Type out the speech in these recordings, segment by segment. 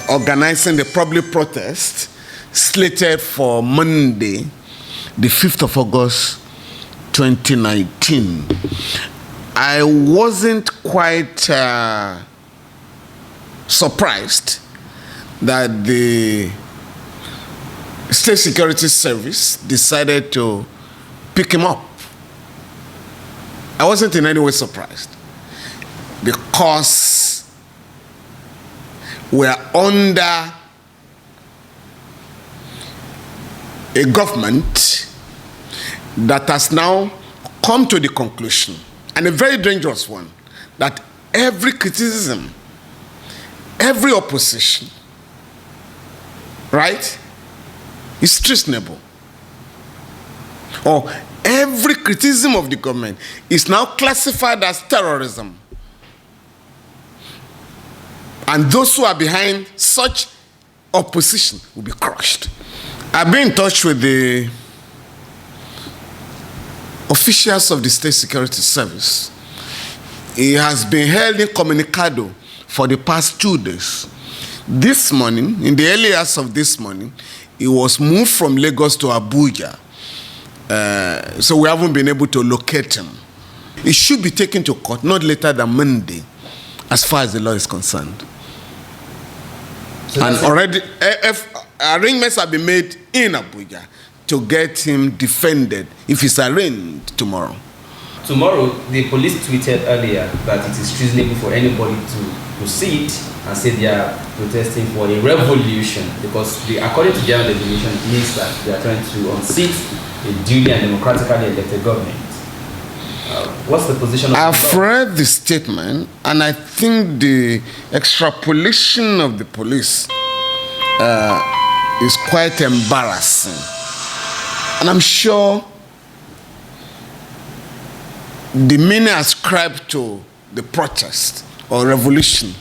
organizing the public protest slated for Monday, the 5th of August, 2019. I wasn't quite surprised that the State Security Service decided to pick him up. I wasn't in any way surprised because we're under a government that has now come to the conclusion, and a very dangerous one, that every criticism, every opposition, right, is treasonable. Or every criticism of the government is now classified as terrorism. And those who are behind such opposition will be crushed. I've been in touch with the officials of the State Security Service. He has been held incommunicado for the past 2 days. This morning, in the early hours of this morning, he was moved from Lagos to Abuja. So we haven't been able to locate him. He should be taken to court not later than Monday, as far as the law is concerned. So and already, arrangements have been made in Abuja to get him defended if he's arraigned tomorrow. Tomorrow, the police tweeted earlier that it is treasonable for anybody to proceed and say they are protesting for a revolution, because according to general definition, it means that they are trying to unseat a duly and democratically elected government. What's the position of I've read the statement, and I think the extrapolation of the police is quite embarrassing. And I'm sure the meaning ascribed to the protest or revolution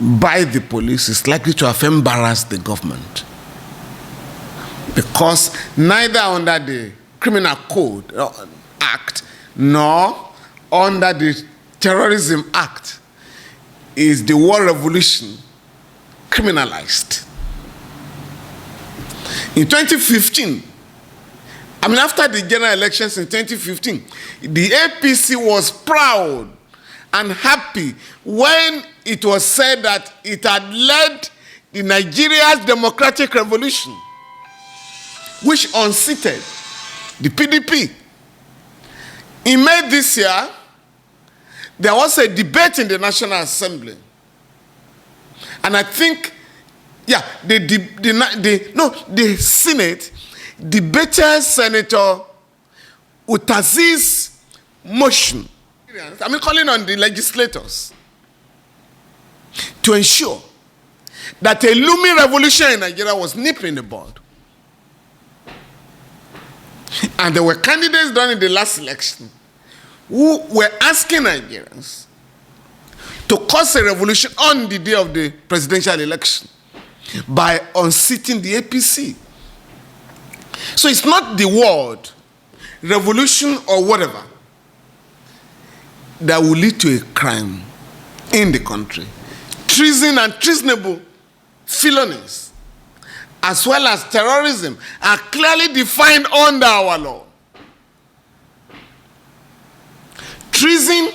by the police is likely to have embarrassed the government. Because neither under the Criminal Code Act nor under the Terrorism Act is the war revolution criminalized. In 2015, after the general elections in 2015, the APC was proud and happy when it was said that it had led the Nigeria's democratic revolution, which unseated the PDP. In May this year, there was a debate in the National Assembly. And I think, the Senate debated Senator Utazi's motion. Calling on the legislators to ensure that a looming revolution in Nigeria was nipped in the bud. And there were candidates during the last election who were asking Nigerians to cause a revolution on the day of the presidential election by unseating the APC. So it's not the word revolution or whatever that will lead to a crime in the country. Treason and treasonable felonies, as well as terrorism, are clearly defined under our law. Treason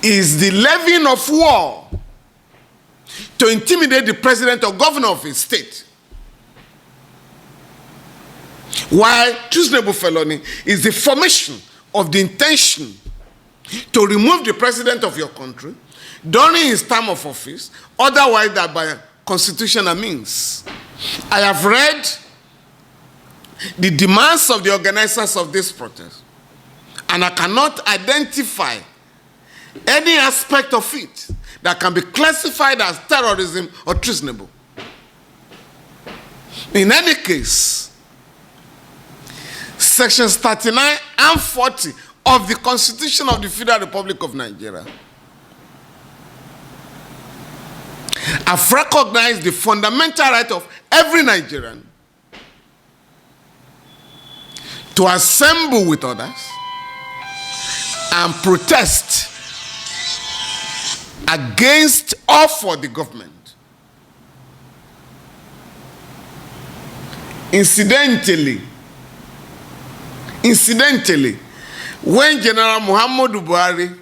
is the levying of war to intimidate the president or governor of a state, while treasonable felony is the formation of the intention to remove the president of your country during his term of office, otherwise than by constitutional means. I have read the demands of the organizers of this protest, and I cannot identify any aspect of it that can be classified as terrorism or treasonable. In any case, Sections 39 and 40 of the Constitution of the Federal Republic of Nigeria have recognized the fundamental right of every Nigerian to assemble with others and protest against or for the government Incidentally, when General Muhammadu Buhari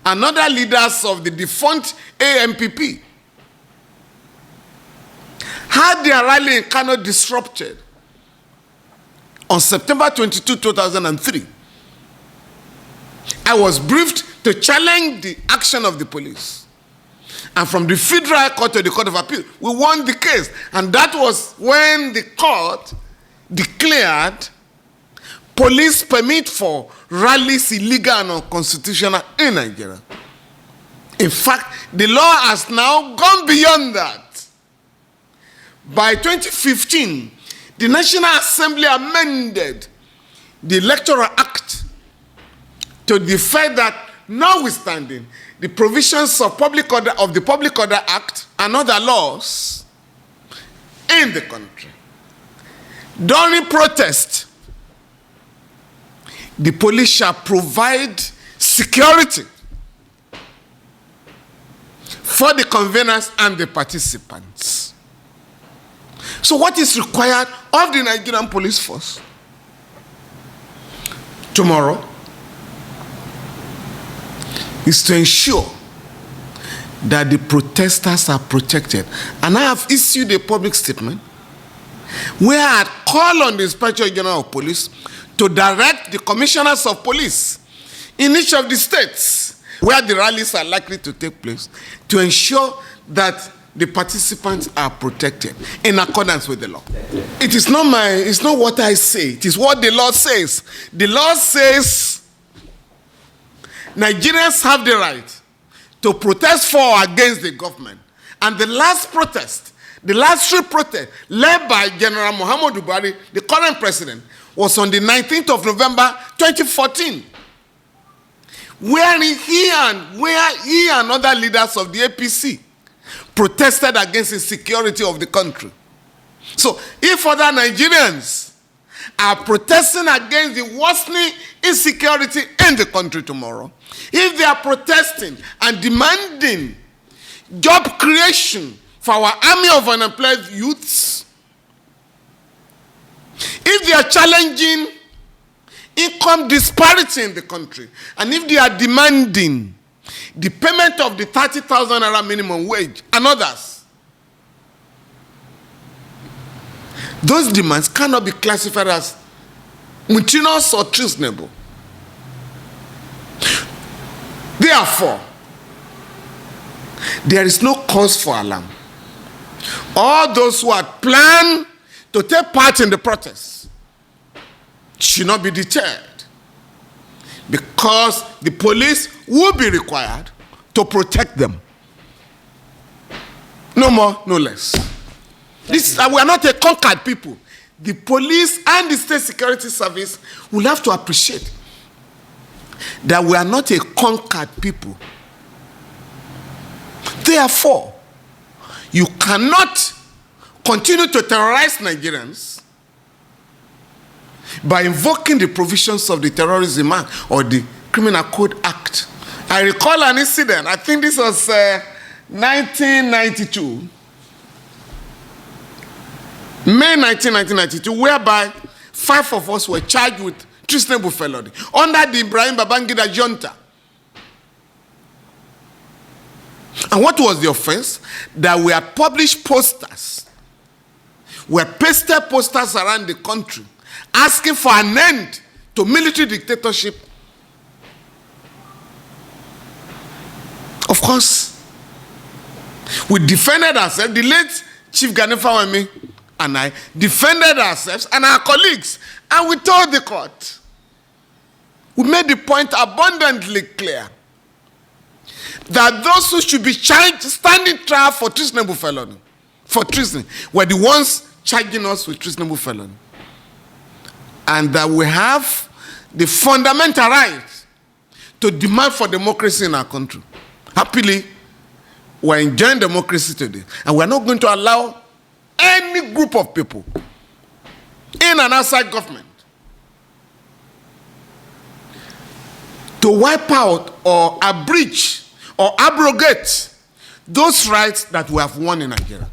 and other leaders of the defunct AMPP had their rally in Kano disrupted on September 22, 2003, I was briefed to challenge the action of the police. And from the Federal Court to the Court of Appeal, we won the case. And that was when the court declared police permit for rallies illegal and unconstitutional in Nigeria. In fact, the law has now gone beyond that. By 2015, the National Assembly amended the Electoral Act to the fact that, notwithstanding the provisions of the Public Order Act and other laws in the country, during protest, the police shall provide security for the conveners and the participants. So what is required of the Nigerian police force tomorrow is to ensure that the protesters are protected. And I have issued a public statement where I call on the Inspector General of Police to direct the commissioners of police in each of the states where the rallies are likely to take place to ensure that the participants are protected in accordance with the law. It's not what I say, it is what the law says. The law says Nigerians have the right to protest for or against the government. And the last protest, the last street protest led by General Muhammadu Buhari, the current president, was on the 19th of November 2014, where he and other leaders of the APC protested against insecurity of the country. So if other Nigerians are protesting against the worsening insecurity in the country tomorrow, if they are protesting and demanding job creation for our army of unemployed youths, if they are challenging income disparity in the country, and if they are demanding the payment of the 30,000 naira minimum wage and others, those demands cannot be classified as mutinous or treasonable. Therefore, there is no cause for alarm. All those who had planned to take part in the protests should not be deterred, because the police will be required to protect them. No more, no less. We are not a conquered people. The police and the State Security Service will have to appreciate that we are not a conquered people. Therefore, you cannot continue to terrorize Nigerians by invoking the provisions of the Terrorism Act or the Criminal Code Act. I recall an incident, I think this was 1992, May 19, 1992, whereby 5 of us were charged with treasonable felony under the Ibrahim Babangida junta. And what was the offense? That we had published posters, we had pasted posters around the country asking for an end to military dictatorship. Of course, we defended ourselves. The late Chief Gani Fawemi and I defended ourselves and our colleagues, and we told the court, we made the point abundantly clear that those who should be charged, standing trial for treasonable felony, for treason, were the ones charging us with treasonable felony. And that we have the fundamental right to demand for democracy in our country. Happily, we're enjoying democracy today, and we're not going to allow any group of people in and outside government to wipe out or abridge or abrogate those rights that we have won in Nigeria.